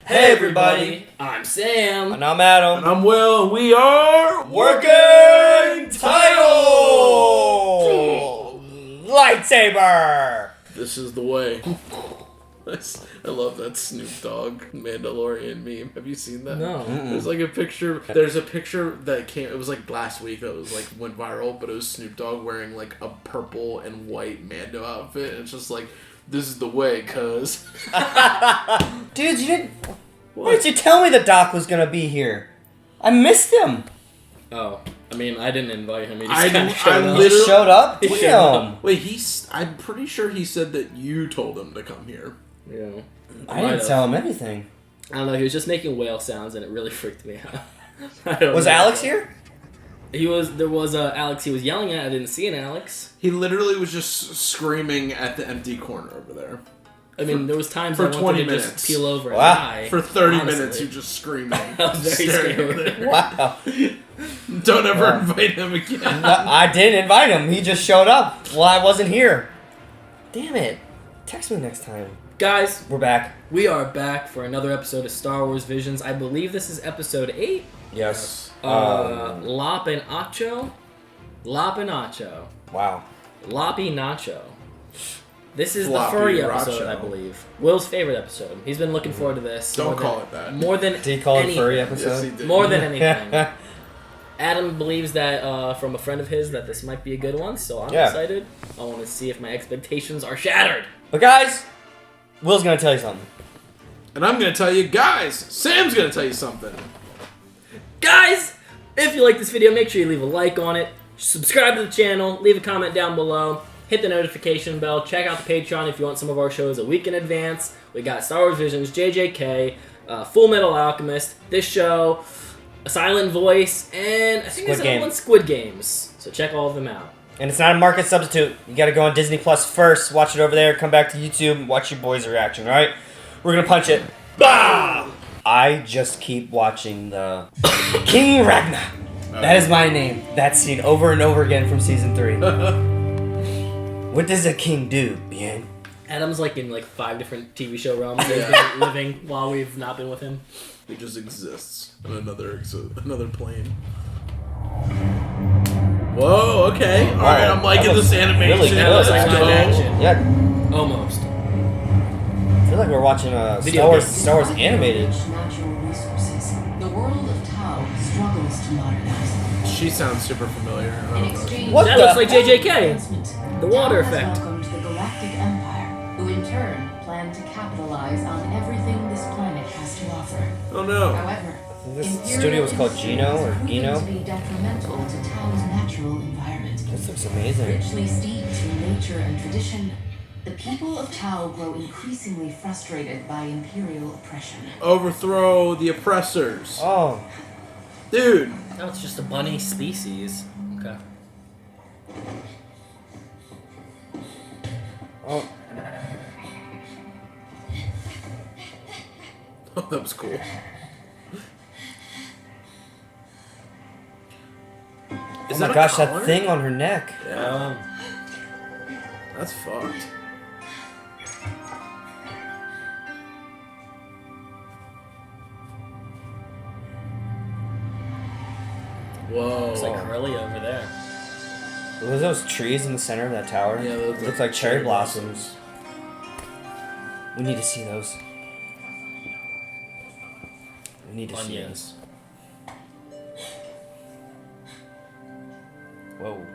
Hey everybody, I'm Sam. And I'm Adam. And I'm Will, and we are Working Title! Lightsaber! This is the way. I love that Snoop Dogg Mandalorian meme. Have you seen that? No. There's like a picture. There's a picture that came. It was like last week that was like went viral, but it was Snoop Dogg wearing like a purple and white Mando outfit, and it's just like, this is the way, cuz. Dude, you didn't. Why did you tell me the doc was gonna be here? I missed him. Oh, I mean, I didn't invite him. He I just kind of He just showed up? He showed up. Wait, I'm pretty sure he said that you told him to come here. Yeah. I didn't tell him anything. I don't know. He was just making whale sounds, and it really freaked me out. I don't Was know. Alex here? There was Alex. He was yelling at. I didn't see an Alex. He literally was just screaming at the empty corner over there. I mean, there was times for I wanted 20 to minutes. just peel over and Wow. die. For 30 honestly. minutes, you just screaming. I was very staring over scared. there. Wow. Don't ever invite him again. No, I didn't invite him. He just showed up while I wasn't here. Damn it. Text me next time. Guys, We're back. we are back for another episode of Star Wars Visions. I believe this is episode 8. Yes. Lop and Ocho. Lop and Ocho. Wow. Loppy Nacho. This is Floppy the furry episode, Racho. I believe. Will's favorite episode. He's been looking forward to this. Don't more call than- it that. More than Did he call it anything. furry Yes, episode? he did. More than anything. Adam believes that from a friend of his that this might be a good one, so I'm excited. I want to see if my expectations are shattered. But guys, Will's gonna tell you something. And I'm going to tell you, guys, Sam's going to tell you something. Guys, if you like this video, make sure you leave a like on it, subscribe to the channel, leave a comment down below, hit the notification bell, check out the Patreon if you want some of our shows a week in advance. We got Star Wars Visions, JJK, Full Metal Alchemist, this show, A Silent Voice, and I think there's another one, Squid Games. So check all of them out. And it's not a market substitute. You gotta go on Disney Plus first, watch it over there, come back to YouTube, watch your boys' reaction, alright? We're gonna punch it. Bah! I just keep watching the King Ragnar. That is my name. That scene over and over again from season 3. What does a king do, bien? Adam's like in like 5 different TV show realms that he's been living while we've not been with him. He just exists on another plane. Whoa, okay. Alright, I'm liking this animation. Really That good, looks like actually. live action. Yeah, Almost. I feel like we're watching Video Star Wars animated. Natural resources. The world of Tau struggles to modernize. She sounds super familiar. I In don't know. exchange, What That the looks like JJK. advancement, The water Tau has effect. welcomed the Galactic Empire, who in turn plan to capitalize on everything this planet has to offer. Oh no. However, This Imperial studio was called industries Gino or have proven Gino. to be detrimental to Tau's natural environment. This looks amazing. Richly steeped in nature and tradition, the people of Tau grow increasingly frustrated by Imperial oppression. Overthrow the oppressors. Oh, Dude. No, it's just a bunny species. Okay. oh, Oh, that was cool. oh my gosh, that thing on her neck. Yeah, that's fucked. Whoa. Looks like Hurley over there. What are those trees in the center of that tower? Yeah, those looks like cherry blossoms. We need to see those. We need to see Onions. those. Whoa.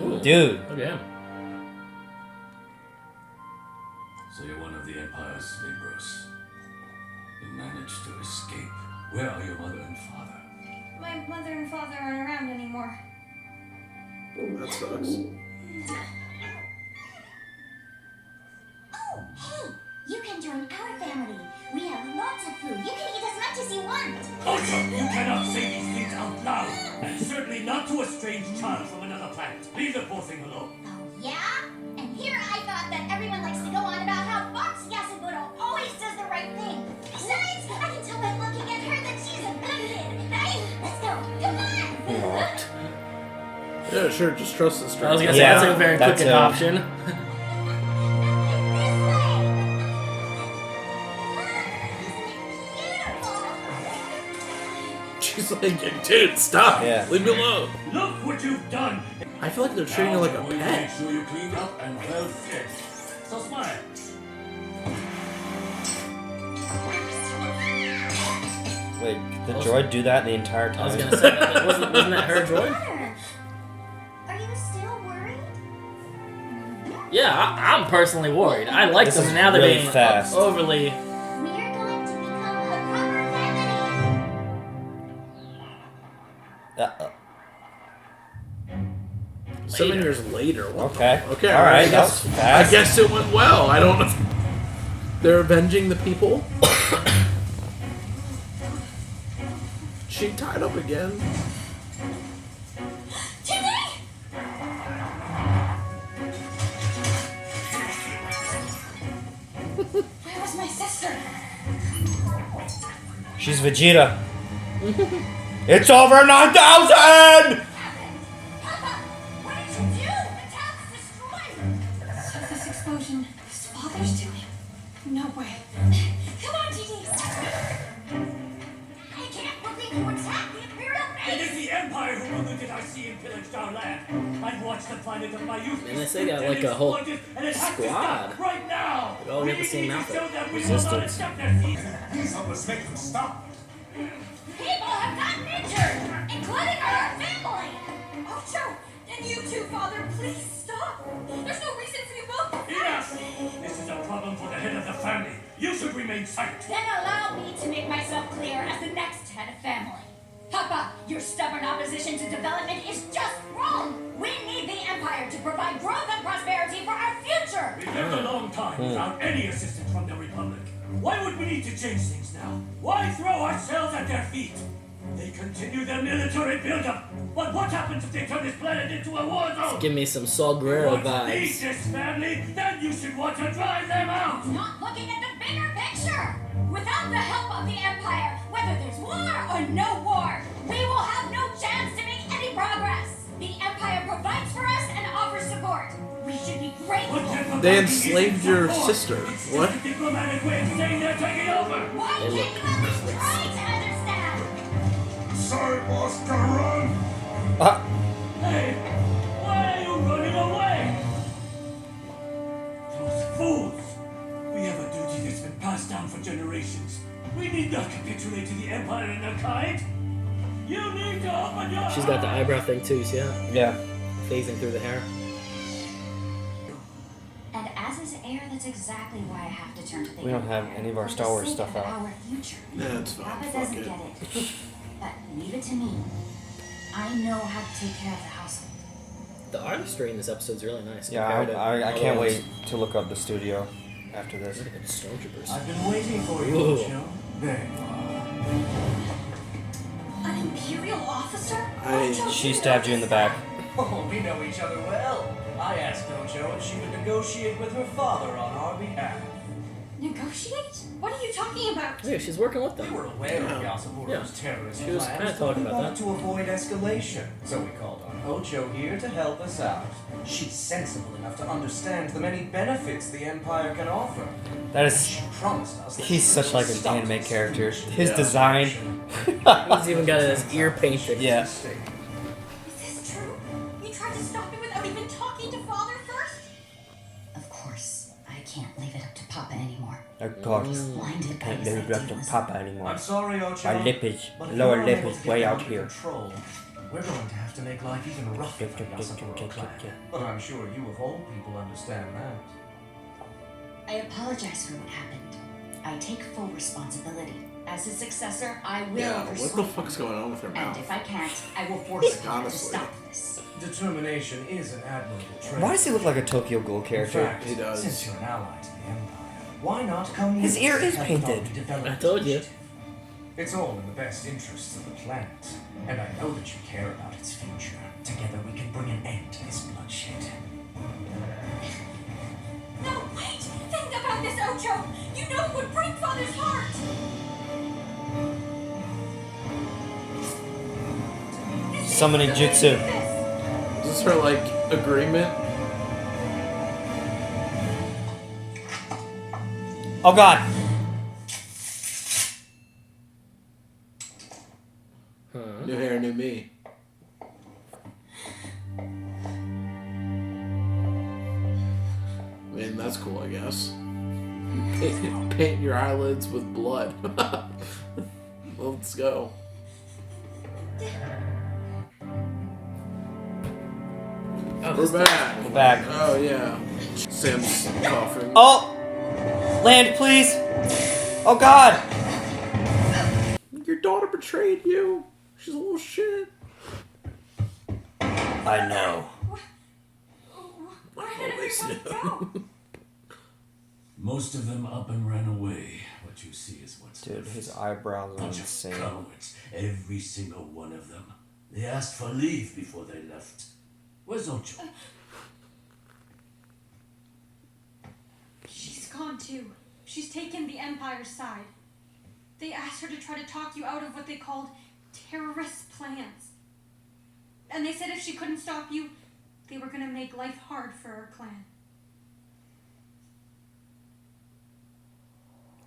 Ooh. Dude. Look at him. So you're one of the Empire's laborers. You managed to escape. Where are your mother and father? My mother and father aren't around anymore. That sucks. Oh, hey! You can join our family. We have lots of food. You can eat as much as you want. Ocho, you cannot say these things out loud. And certainly not to a strange child from another planet. Leave the poor thing alone. Oh, yeah? And here I thought that everyone likes to go on about how Fox Yasubuto always does the right thing. Besides, I can tell by looking at her that she's a good kid. Right? Let's go. Come on. Yeah, sure, just trust the I was stranger. gonna say Yeah, that's like a very quick that's, adoption. She's like, dude, stop. Yeah. Leave me alone. Look what you've done. I feel like they're treating her like a Now, we'll pet. Make sure you cleaned up and well fed. So smile. Wait, did the droid do that the entire time? I was gonna say, wasn't that her droid? Are you still worried? Yeah, I'm personally worried. I like This them, is and now they're really being fast. overly. We are going to become a proper family. 7 years later. What Okay. Okay, All right. I That was guess, fast. I guess it went well. I don't know. They're avenging the people. She tied up again. Jimmy! Where was my sister? She's Vegeta. It's over 9,000! Papa! What did you do? The town's destroyed! So this explosion, his father's doing? No way. Come on, Gigi! I can't believe you attacked the Imperial It base! is the Empire who polluted our sea and pillaged our land. I've watched the planet of my youth. And they got like a whole squad. Right now. They all got the same We need to outfit. show them we will Resistance. not accept defeat. Please help us make them stop. People have gotten injured, including our family! Ocho! And you too, Father, please stop! There's no reason for you both to fight! Enough! This is a problem for the head of the family. You should remain silent. Then allow me to make myself clear as the next head of family. Papa, your stubborn opposition to development is just wrong! We need the Empire to provide growth and prosperity for our future! We've lived a long time without any assistance from the Republic. Why would we need to change things now? Why throw ourselves at their feet? They continue their military buildup. But what happens if they turn this planet into a war zone? Give me some Saul Guerrero Want to lead vibes. this family? Then you should want to drive them out. Not looking at the bigger picture! Without the help of the Empire, whether there's war or no war, we will have no chance to make any progress! The Empire provides for us and offers support. We should be grateful. They enslaved your sister. What? It's a diplomatic way of saying they're taking over. Why can't you at least try to understand? Sorry, boss. Gotta run. Hey, why are you running away? Those fools. We have a duty that's been passed down for generations. We need not capitulate to the Empire and their kind. You need to open your She's got the eyebrow thing too. You see that? Yeah. Phasing through the hair. And as his heir, that's exactly why I have to turn to the We don't have any of our Star Wars stuff out. Our future. Yeah, it's fine. Papa Fuck doesn't it. get it. But leave it to me. I know how to take care of the household. The artistry in this episode is really nice. Yeah, compared to I all can't those. wait to look up the studio after this. Look at the stormtroopers. I've been waiting for you, Ooh. Ocho. There you are. An Imperial officer? I- She stabbed you in the back. Oh, we know each other well. I asked Ocho if she would negotiate with her father on our behalf. Negotiate? What are you talking about? Yeah, she's working with We them. were aware of Yasabura's Yeah. terrorist She was plans, kinda but talking we about wanted that. to avoid escalation, so we called on Ocho here to help us out. She's sensible enough to understand the many benefits the Empire can offer. That is. She promised us that He's she such would like an stop anime us. character. His Yeah. design. He's even got his ear painted. Yeah. Mistake. Is this true? You tried to stop me without even talking to Father first? Of course, I can't leave it up to Papa anymore. Of course. Blinded by Can't his live up to ideals. Papa anymore. I'm sorry, Ocho. My lip is, but if lower you're lip unable is to way get out under here. Control, we're going to have to make life even rougher for the Yasaburo clan. But I'm sure you of all people understand that. I apologize for what happened. I take full responsibility. As his successor, I will Yeah, what persuade the fuck's going on with her And mouth? if I can't, I will force Like, Papa to honestly. stop this. Determination is an admirable trait. Why does he look like a Tokyo Ghoul In character? fact, He does. since you're an ally to the Empire, why not come His with ear us is to help painted. out the development I told you. initiative? It's all in the best interests of the planet, and I know that you care about its future. Together we can bring an end to this bloodshed. No, wait! Think about this, Ocho! You know it would break Father's heart! Summoning jutsu. Is this her, like, agreement? Oh god. New hair, new me. I mean, that's cool, I guess. Paint your eyelids with blood. Let's go. We're back. We're back. Oh, yeah. Sam's coughing. Oh! Land, please! Oh God! Your daughter betrayed you. She's a little shit. I know. Where did everyone go? Most of them up and ran away. What you see is what's Dude, left. his eyebrows are Bunch of insane. cowards, every single one of them. They asked for leave before they left. Where's Ocho? She's gone too. She's taken the Empire's side. They asked her to try to talk you out of what they called terrorist plans. And they said if she couldn't stop you, they were gonna make life hard for our clan.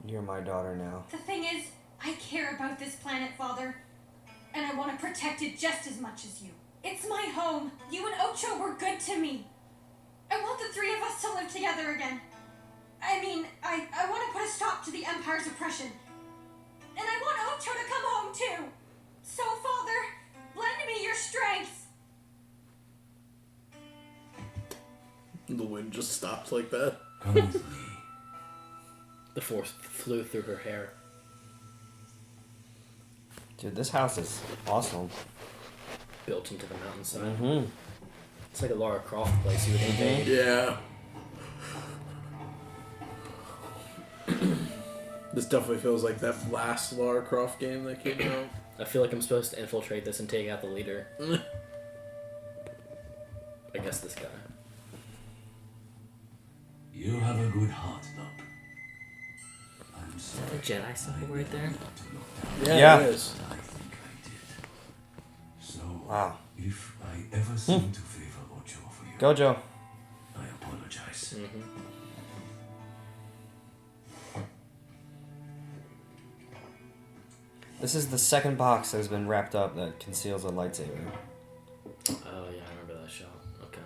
You're my daughter now. The thing is, I care about this planet, Father. And I want to protect it just as much as you. It's my home. You and Ocho were good to me. I want the three of us to live together again. I mean, I want to put a stop to the Empire's oppression. And I want Ocho to come home too. So, Father, lend me your strength. The wind just stopped like that. Come with me. The force flew through her hair. Dude, this house is awesome. Built into the mountainside. Mm-hmm. It's like a Lara Croft place you would invade. Yeah. This definitely feels like that last Lara Croft game that came out. I feel like I'm supposed to infiltrate this and take out the leader. I guess this guy. You have a good heart, Lup. I'm The sorry. Jedi symbol right there. Not to look down. Yeah. It is. I think I did. So, Wow. if I ever seem to favor Ocho for you, Gojo. I apologize. This is the second box that has been wrapped up that conceals a lightsaber. Oh yeah, I remember that shot. Okay.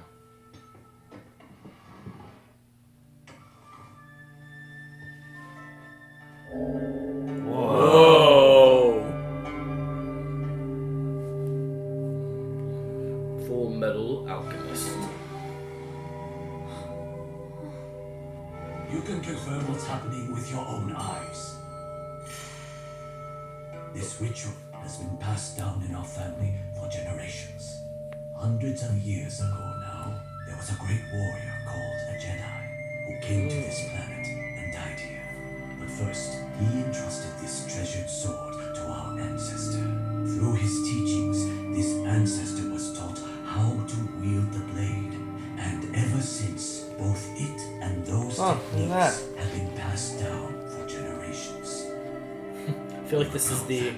Oh. Full Metal Alchemist. You can confirm what's happening with your own eyes. This ritual has been passed down in our family for generations. Hundreds of years ago now, there was a great warrior called a Jedi who came to this planet and died here. But first, he entrusted this treasured sword to our ancestor. Through his teachings, this ancestor was taught how to wield the blade. And ever since, both it and those Oh, look techniques at have been passed down for generations. I feel like this is the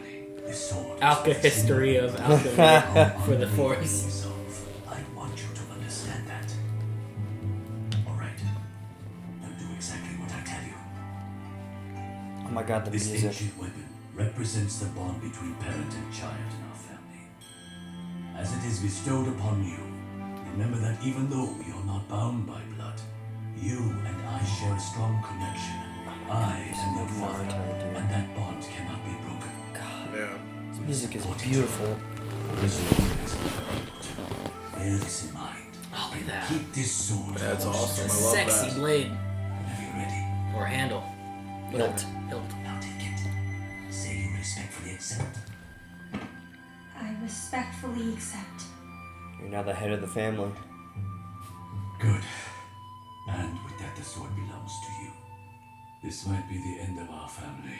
This sword Alka history of alchemy for the Force. I want you to understand that. Alright. Now do exactly what I tell you. Oh my god, the This music. ancient weapon represents the bond between parent and child in our family. As it is bestowed upon you, remember that even though we are not bound by blood, you and I share a strong connection. I am your father, and that bond cannot be broken. Yeah. This music is beautiful. Bear this in mind. Oh, look at that. Keep this sword. That's awesome. I love Sexy that. blade. Whenever you're ready. Or handle. Hilt. Hilt. Now take it. Say you respectfully accept. I respectfully accept. You're now the head of the family. Good. And with that, the sword belongs to you. This might be the end of our family,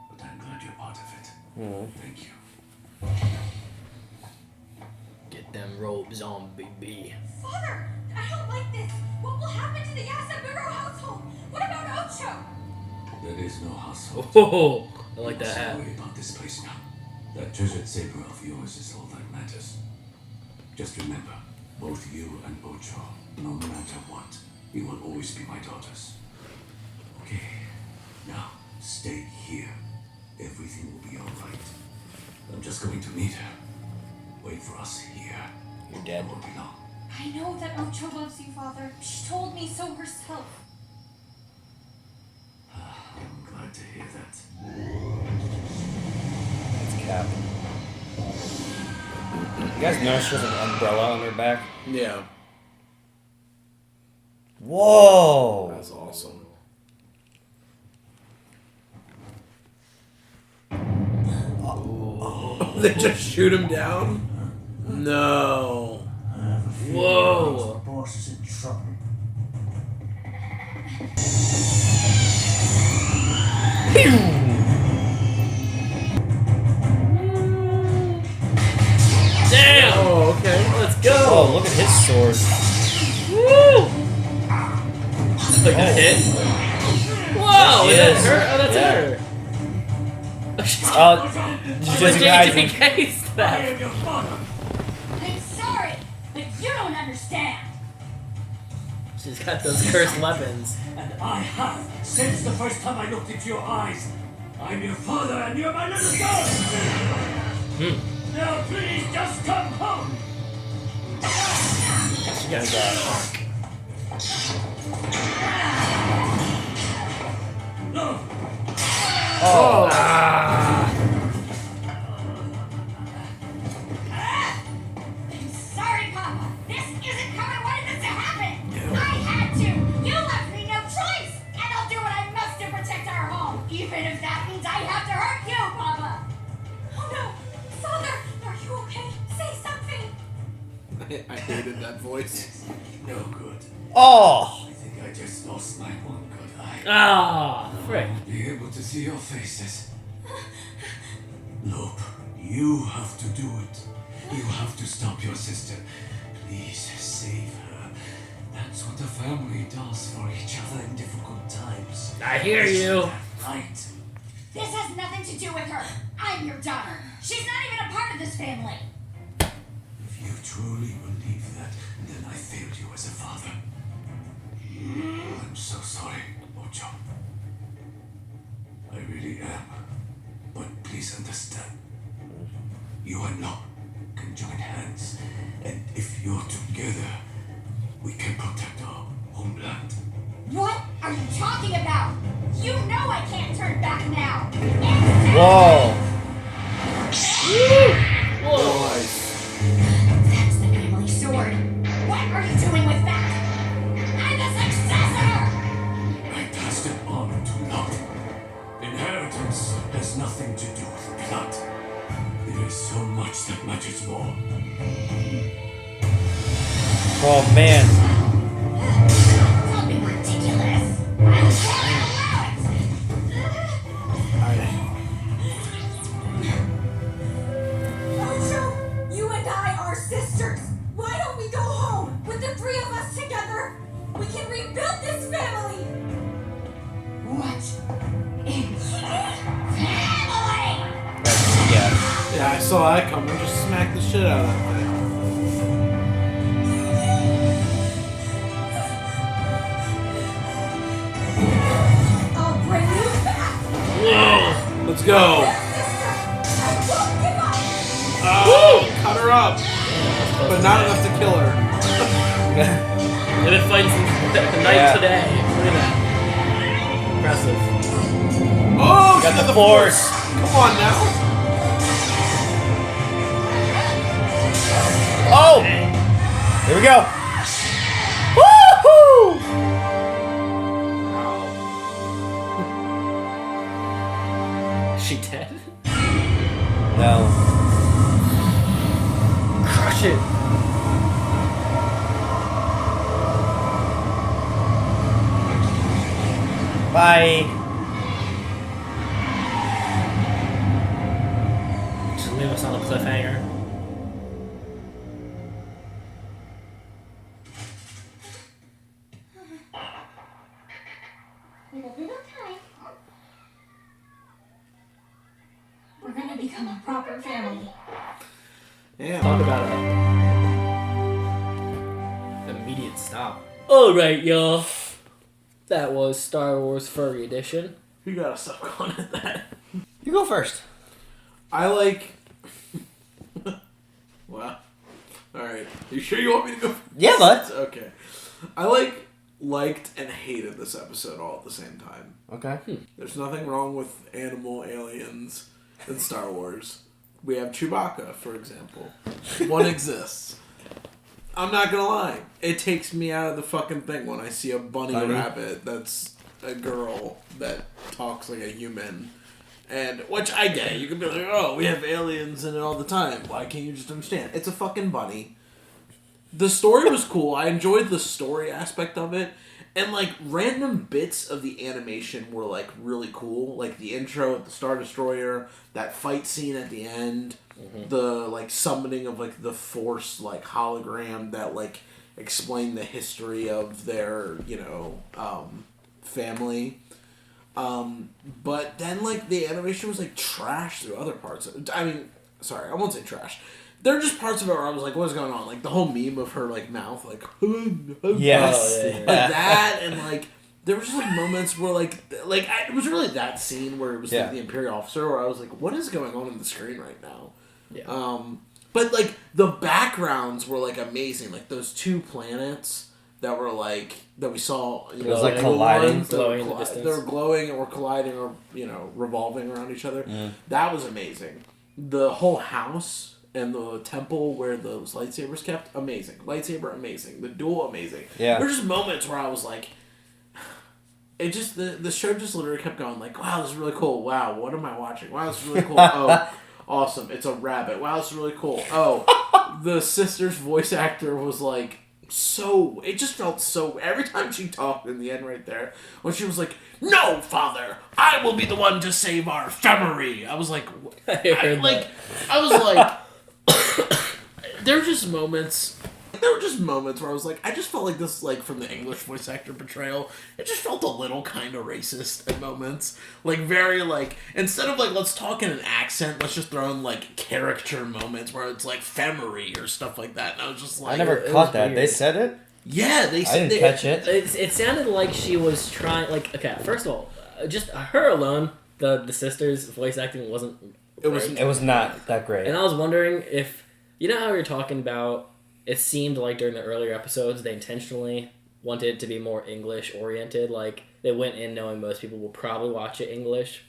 but I'm glad you're part of it. Thank you. Get them robes on, baby. Father, I don't like this. What will happen to the Yasaburo household? What about Ocho? There is no household. Oh, I like that Don't hat. worry about this place now. That treasured saber of yours is all that matters. Just remember, both you and Ocho, no matter what, you will always be my daughters. Okay, now stay here. Everything will be all right. I'm just going to meet her. Wait for us here. You're dead. Won't be long. I know that Ocho loves you, Father. She told me so herself. I'm glad to hear that. That's Cap. You guys notice she has an umbrella on her back? Yeah, Whoa! that's awesome. They just shoot him down? No. Whoa. The boss is in trouble. Damn! Oh, okay. Let's go! Oh, look at his sword. Woo! Like a hit? Whoa! There Is she that is. her? Oh, that's Yeah. her. She's Just guys. JJK's I that. am your father. I'm sorry, but you don't understand. She's got those cursed weapons. And I have, since the first time I looked into your eyes. I'm your father and you're my little son! Now please just come home! She got that. No! Oh. I'm sorry, Papa. This isn't how I wanted this to happen. I had to. You left me no choice. And I'll do what I must to protect our home. Even if that means I have to hurt you, Papa. Oh no! Father, are you okay? Say something! I hated that voice. No good. Oh! I think I just lost my one good eye. Ah, frick. I'll be able to see your faces. Look, you have to do it. You have to stop your sister. Please save her. That's what a family does for each other in difficult times. I hear you. Right. This has nothing to do with her. I'm your daughter. She's not even a part of this family. If you truly believe that, then I failed you as a father. I'm so sorry, Ocho. I really am. But please understand. You and Lo can join hands. And if you're together, we can protect our homeland. What are you talking about? You know I can't turn back now. Whoa! Whoa. Nice. That's the family sword. What are you doing with that? I'm the successor! I passed it on to Lot. Inheritance has nothing to do with blood. There is so much that matters more. Oh man. Don't be ridiculous. I can't allow it. Ocho, you and I are sisters. Why don't we go home? With the three of us together, we can rebuild this family. What is family? Yeah. Yeah, I saw that coming. Just smack the shit out of that thing. I'll bring you back. Whoa. Let's go. Sister, I won't give up. Oh, cut her up. But not enough to kill her. They've been fighting since the night Yeah. today. Look at that. Impressive. Oh, she Got the force. Come on now. Oh! Here we go. Woohoo! Is she dead? No. Crush it. Bye. Just leave us on a cliffhanger. We're gonna become a proper family. Yeah. Talk about it. Immediate stop. Alright, y'all. That was Star Wars Furry Edition. You gotta stop calling it that. You go first. I like You sure you want me to go? Yeah, bud. Okay. I liked and hated this episode all at the same time. Okay. There's nothing wrong with animal aliens in Star Wars. We have Chewbacca, for example. One exists. I'm not gonna lie. It takes me out of the fucking thing when I see a bunny rabbit that's a girl that talks like a human. And, which I get. You can be like, oh, we have aliens in it all the time. Why can't you just understand? It's a fucking bunny. The story was cool. I enjoyed the story aspect of it. And, like, random bits of the animation were, like, really cool. Like, the intro at the Star Destroyer, that fight scene at the end, the, like, summoning of, like, the Force, like, hologram that, like, explained the history of their, you know, family. But then, like, the animation was, like, trash through other parts. I mean, sorry, I won't say trash. There are just parts of it where I was like, what's going on? Like, the whole meme of her, like, mouth, like, Yes. like that, and, like, there were just, like, moments where, it was really that scene where it was, like, the Imperial officer, where I was like, what is going on the screen right now? Yeah. But, like, the backgrounds were, like, amazing. Like, those two planets that were, like, that we saw, you know, was, like, colliding. Glowing in the distance. They were glowing or colliding or, you know, revolving around each other. That was amazing. The whole house and the temple where those lightsabers kept, amazing. Lightsaber, amazing. The duel, amazing. Yeah. There were just moments where I was like, it just, the show just literally kept going like, wow, this is really cool. Wow, what am I watching? Wow, this is really cool. Oh, awesome. It's a rabbit. Wow, this is really cool. Oh, the sister's voice actor was like, it just felt so, every time she talked in the end right there, when she was like, no, father, I will be the one to save our family. I was like, I was like, there were just moments where I was like, I just felt like this, like, from the English voice actor portrayal, it just felt a little kind of racist at moments. Like, very, like, instead of, like, let's talk in an accent, let's just throw in, like, character moments where it's, like, femery or stuff like that. And I was just like... I never caught that. Weird. They said it? Yeah, they said... I didn't catch it. It sounded like she was trying, like, okay, first of all, just her alone, the sister's voice acting wasn't... It was not that great. And I was wondering if, you know how we were talking about, it seemed like during the earlier episodes they intentionally wanted it to be more English oriented, like they went in knowing most people will probably watch it English.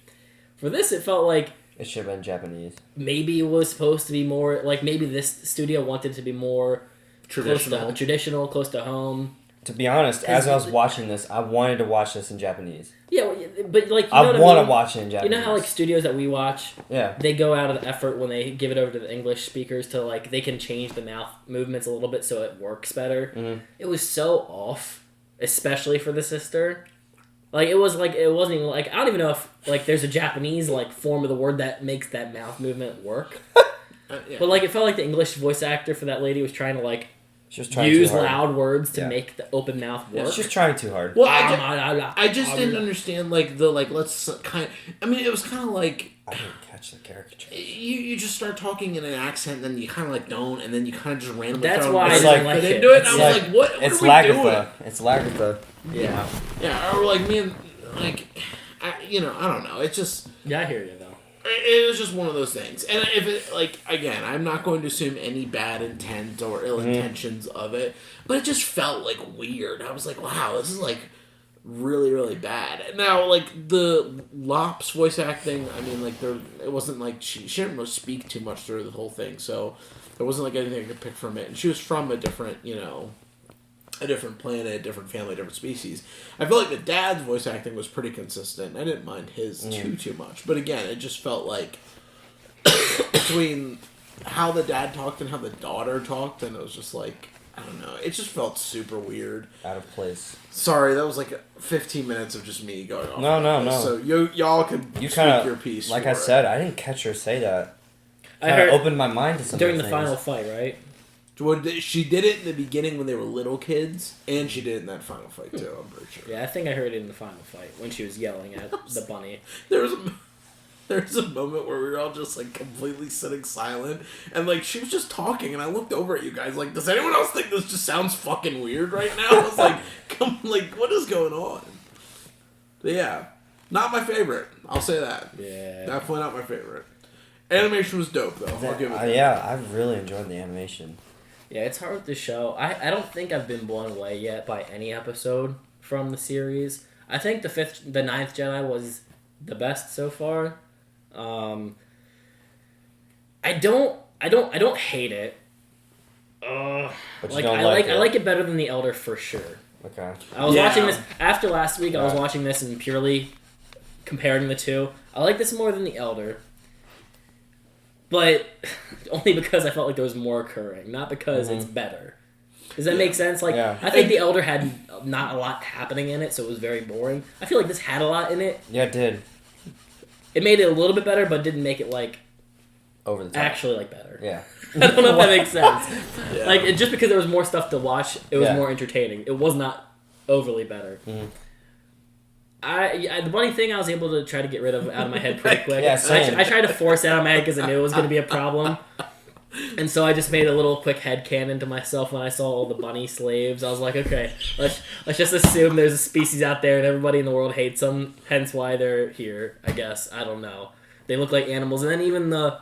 For this it felt like it should have been Japanese. Maybe it was supposed to be more, like maybe this studio wanted to be more traditional, close to home. To be honest, as I was watching this, I wanted to watch this in Japanese. Yeah, but like, I want to watch it in Japanese. You know how like studios that we watch, yeah, they go out of the effort when they give it over to the English speakers to like they can change the mouth movements a little bit so it works better. Mm-hmm. It was so off, especially for the sister. Like it wasn't even like, I don't even know if like there's a Japanese like form of the word that makes that mouth movement work. Yeah. But like it felt like the English voice actor for that lady was trying to like. She was trying use loud words to make the open mouth work. Yeah, she's trying too hard. Well, I just didn't understand like the like let's kind. I mean, it was kind of like I didn't catch the caricature. You just start talking in an accent, and then you kind of like don't, and then you kind of just randomly. That's why I didn't like it. Do it. And I was like, what it's are we doing? It's Lagartha. Yeah. Yeah. Or like me and like, I don't know. It's just. Yeah, I hear you though. It was just one of those things. And if it, like, again, I'm not going to assume any bad intent or ill intentions of it, but it just felt, like, weird. I was like, wow, this is, like, really, really bad. Now, like, the Lop's voice acting, I mean, like, it wasn't like, she didn't really speak too much through the whole thing, so there wasn't, like, anything I could pick from it. And she was from a different, a different planet, a different family, a different species. I feel like the dad's voice acting was pretty consistent. I didn't mind his too much. But again, it just felt like between how the dad talked and how the daughter talked, and it was just like, I don't know. It just felt super weird. Out of place. Sorry, that was like 15 minutes of just me going off. No. So y'all can speak your piece. Like I said, I didn't catch her say that. I heard opened my mind to some during the things. final fight, right? She did it in the beginning when they were little kids, and she did it in that final fight too. I'm pretty sure. Yeah, I think I heard it in the final fight when she was yelling at the bunny. There's a moment where we were all just like completely sitting silent, and like she was just talking, and I looked over at you guys like, does anyone else think this just sounds fucking weird right now? I was like, what is going on? But yeah, not my favorite. I'll say that. Yeah, definitely not my favorite. Animation was dope though. I'll give it that. Yeah, I really enjoyed the animation. Yeah, it's hard with the show. I don't think I've been blown away yet by any episode from the series. I think the Ninth Jedi was the best so far. I don't hate it. But you Like don't I like I it. like it better than The Elder for sure. Okay. I was Yeah. watching this after last week. I was Right. watching this and purely comparing the two. I like this more than The Elder, but only because I felt like there was more occurring, not because it's better. Does that make sense? Like, Yeah. I think The Elder had not a lot happening in it, so it was very boring. I feel like this had a lot in it. Yeah, it did. It made it a little bit better, but didn't make it like Over the top. actually like better. Yeah. I don't know if that makes sense. Yeah. Like, just because there was more stuff to watch, it was Yeah. more entertaining. It was not overly better. Mhm. The bunny thing I was able to try to get rid of out of my head pretty quick. Yeah, same. I tried to force it out of my head because I knew it was going to be a problem. And so I just made a little quick headcanon to myself when I saw all the bunny slaves. I was like, okay, let's just assume there's a species out there and everybody in the world hates them, hence why they're here, I guess. I don't know. They look like animals. And then even the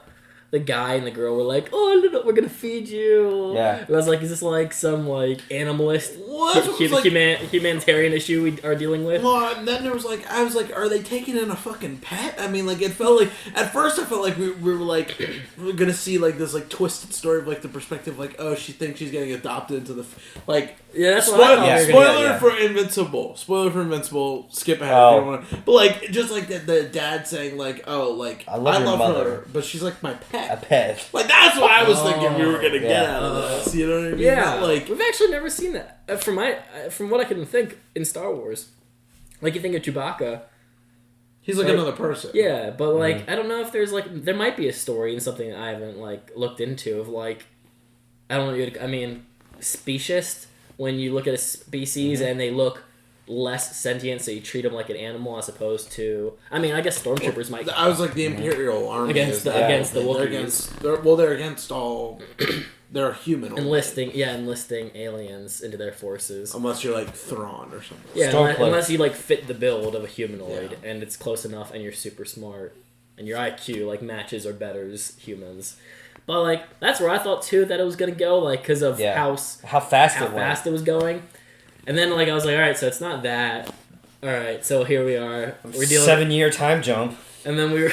guy and the girl were like, oh, no, we're going to feed you. Yeah. And I was like, is this like some like animalist, Well, that's what was like- humanitarian issue we are dealing with? Well, and then there was like, I was like, are they taking in a fucking pet? I mean, like, it felt like, at first I felt like we were like, we're gonna see like this like twisted story of like the perspective, like, oh, she thinks she's getting adopted into the, like, Yeah, that's what I thought. Yeah, we were gonna spoiler yeah. for Invincible. Spoiler for Invincible. Skip ahead Oh. if you don't want. But like, just like the dad saying like, oh, like I love your mother. her, but she's like my pet. A pet. Like that's what I was thinking we were gonna get Yeah. out of this. You know what I mean? Yeah, Not like we've actually never seen that. From what I can think in Star Wars, like you think of Chewbacca, he's like Like- another person. yeah, but like I don't know if there's like there might be a story and something that I haven't like looked into of like I don't know. I mean, speciest when you look at a species and they look less sentient, so you treat them like an animal as opposed to. I mean, I guess stormtroopers might. I was like the Imperial Army Against is the- that. against the They're Wookiees. they're against all. They're human. only. enlisting aliens into their forces. Unless you're like Thrawn or something. Yeah, Stormcloaks. unless you like fit the build of a humanoid Yeah. and it's close enough and you're super smart and your IQ like matches or betters humans. But like that's where I thought too that it was gonna go like because of Yeah. how How fast how it went. fast it was going, and then like I was like, all right, so it's not that. All right, so here we are. We're dealing, 7-year time jump. and then we were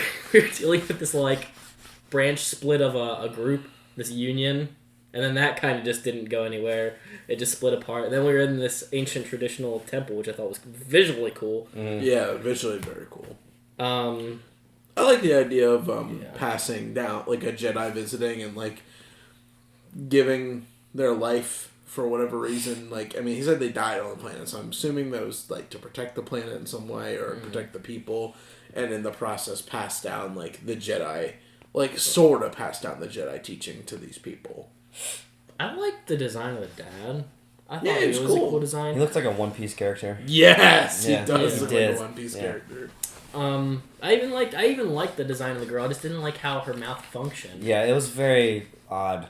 dealing with this like branch split of a group, this union. And then that kind of just didn't go anywhere. It just split apart. And then we were in this ancient traditional temple, which I thought was visually cool. Yeah, visually very cool. Um, I like the idea of Yeah. passing down, like a Jedi visiting and like giving their life for whatever reason. Like, I mean, he said they died on the planet, so I'm assuming that was like to protect the planet in some way or protect the people, and in the process pass down like the Jedi, like sort of pass down the Jedi teaching to these people. I liked the design of the dad. I thought Yeah, it it's was a cool. cool He design. looks like a One Piece character. Yes, Yeah, he does he look did. like a One Piece Yeah. character. I even liked the design of the girl. I just didn't like how her mouth functioned. Yeah, it was very odd.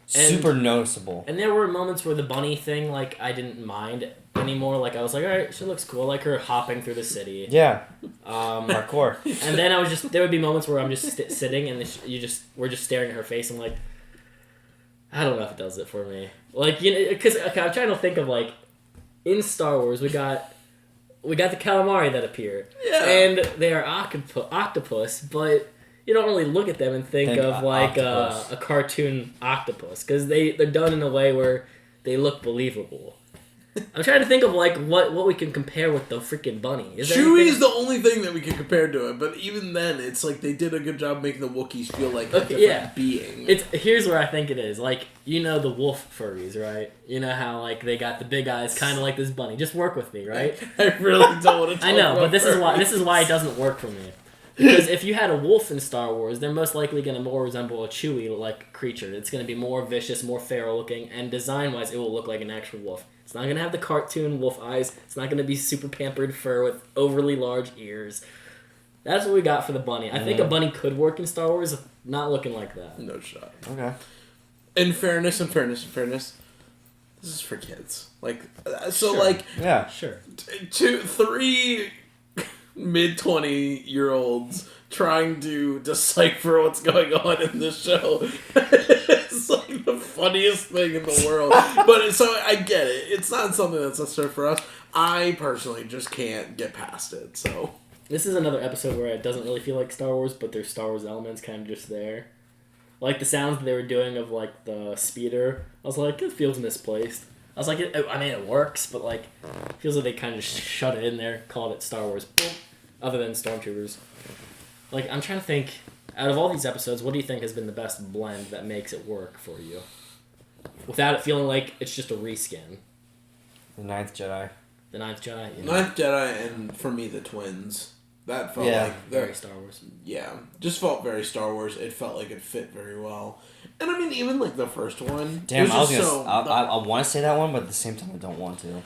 Super noticeable. And there were moments where the bunny thing, like, I didn't mind anymore. Like, I was like, all right, she looks cool. I like her hopping through the city. Yeah, Um, parkour. and then there would be moments where I'm just sitting and we're just staring at her face. I'm like, I don't know if it does it for me. Like, you know, because I'm trying to think of like, in Star Wars we got the calamari that appear, Yeah. and they are octopus, but you don't really look at them and think Think of like octopus. a cartoon octopus because they're done in a way where they look believable. I'm trying to think of like what we can compare with the freaking bunny. Is there Chewie anything- is the only thing that we can compare to it, but even then, it's like they did a good job making the Wookiees feel like a different yeah. being. Here's where I think it is. Like, you know the wolf furries, right? You know how like they got the big eyes, kind of like this bunny. Just work with me, right? I really don't want to. Talk I know, about but this is furries. why it doesn't work for me. Because if you had a wolf in Star Wars, they're most likely going to more resemble a Chewie-like creature. It's going to be more vicious, more feral looking, and design-wise, it will look like an actual wolf. It's not going to have the cartoon wolf eyes. It's not going to be super pampered fur with overly large ears. That's what we got for the bunny. I think a bunny could work in Star Wars, not looking like that. No shot. Okay. In fairness, this is for kids. Like, so Sure. like Yeah. Sure. 3 mid-20-year-olds trying to decipher what's going on in this show. It's like the funniest thing in the world. But so I get it. It's not something that's necessary for us. I personally just can't get past it. So This is another episode where it doesn't really feel like Star Wars, but there's Star Wars elements kind of just there. Like the sounds that they were doing of like the speeder, I was like, it feels misplaced. I was like, it works, but like, it feels like they kind of just shut it in there, called it Star Wars, other than Stormtroopers. Like, I'm trying to think, out of all these episodes, what do you think has been the best blend that makes it work for you? Without it feeling like it's just a reskin. The Ninth Jedi. The Ninth Jedi? Yeah. Ninth Jedi and for me the twins. That felt like very Star Wars. Yeah, just felt very Star Wars. It felt like it fit very well. And I mean, even like the first one. Damn, I want to say that one, but at the same time, I don't want to.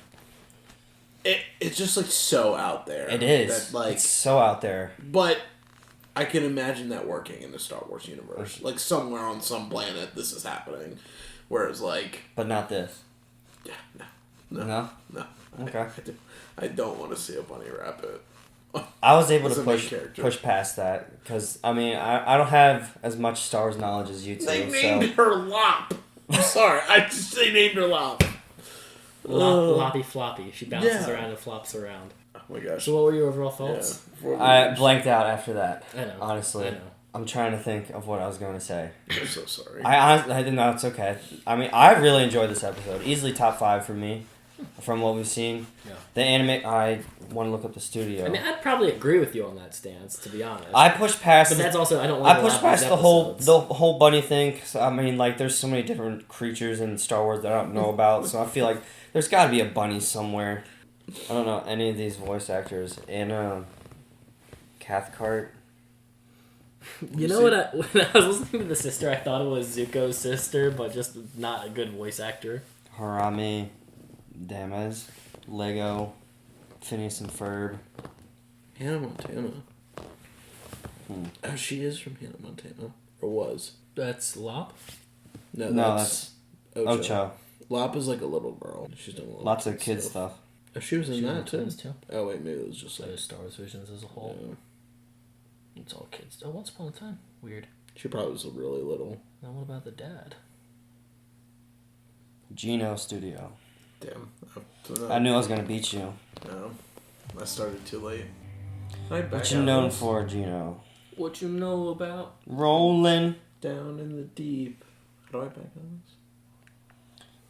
It's just like so out there. It is. That, it's so out there. But I can imagine that working in the Star Wars universe. Like somewhere on some planet, this is happening. Whereas like. But not this. Yeah, No. Okay. I don't want to see a bunny rabbit. I was able to push past that because I mean I don't have as much Star Wars knowledge as you two. They named her Lop. I'm sorry, they named her Lop. Loppy floppy. She bounces around and flops around. Oh my gosh. So what were your overall thoughts? Yeah. I blanked out after that. I know. Honestly, I know. I'm trying to think of what I was going to say. I'm so sorry. I didn't know. It's okay. I mean, I really enjoyed this episode. Easily top 5 for me. From what we've seen, the anime. I want to look up the studio. I mean, I'd probably agree with you on that stance, to be honest. I pushed past. But that's also I don't. Like I pushed past the whole bunny thing. Cause, I mean, like, there's so many different creatures in Star Wars that I don't know about. So I feel like there's got to be a bunny somewhere. I don't know any of these voice actors. Anna Cathcart. You know what? When I was listening to the sister, I thought it was Zuko's sister, but just not a good voice actor. Harami Damez, Lego, Phineas and Ferb. Hannah Montana. Oh, she is from Hannah Montana. Or was. That's Lop? No, that's Ocho. Lop is like a little girl. She's done lots of kids stuff. Oh, she was in that too. too. Oh wait, maybe it was just like Star Wars visions as a whole. Yeah. It's all kids. Oh, Once Upon a Time. Weird. She probably was really little. Now what about the dad? Geno Studio. Damn. I knew I was gonna beat you. No, I started too late. What you known for, Geno? What you know about? Rolling down in the deep. How do I back on this?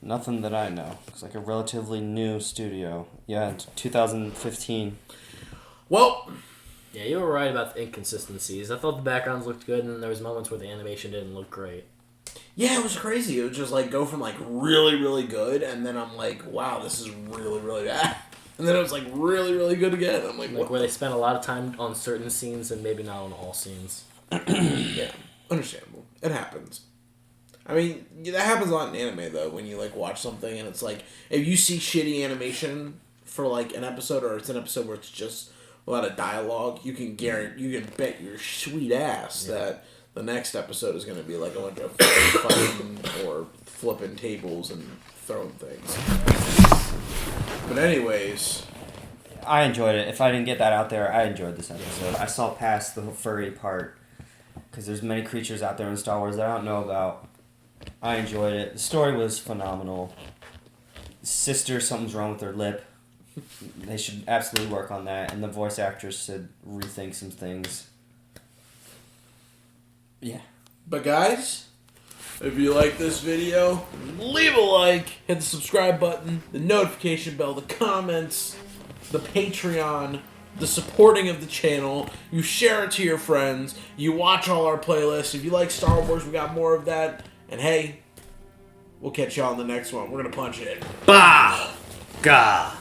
Nothing that I know. It's like a relatively new studio. Yeah, 2015. Well, yeah, you were right about the inconsistencies. I thought the backgrounds looked good, and then there was moments where the animation didn't look great. Yeah, it was crazy. It would just like go from like really, really good, and then I'm like, wow, this is really, really bad. And then it was like really, really good again. I'm like, what? Where they spent a lot of time on certain scenes and maybe not on all scenes. Yeah, understandable. It happens. I mean, that happens a lot in anime though. When you like watch something and it's like, if you see shitty animation for like an episode, or it's an episode where it's just a lot of dialogue, you can bet your sweet ass that the next episode is going to be like a bunch of fighting or flipping tables and throwing things. But anyways, I enjoyed it. If I didn't get that out there, I enjoyed this episode. I saw past the furry part because there's many creatures out there in Star Wars that I don't know about. I enjoyed it. The story was phenomenal. Sister, something's wrong with her lip. They should absolutely work on that, and the voice actress should rethink some things. Yeah. But guys, if you like this video, leave a like, hit the subscribe button, the notification bell, the comments, the Patreon, the supporting of the channel. You share it to your friends. You watch all our playlists. If you like Star Wars, we got more of that. And hey, we'll catch y'all in the next one. We're going to punch it. Bah! Gah!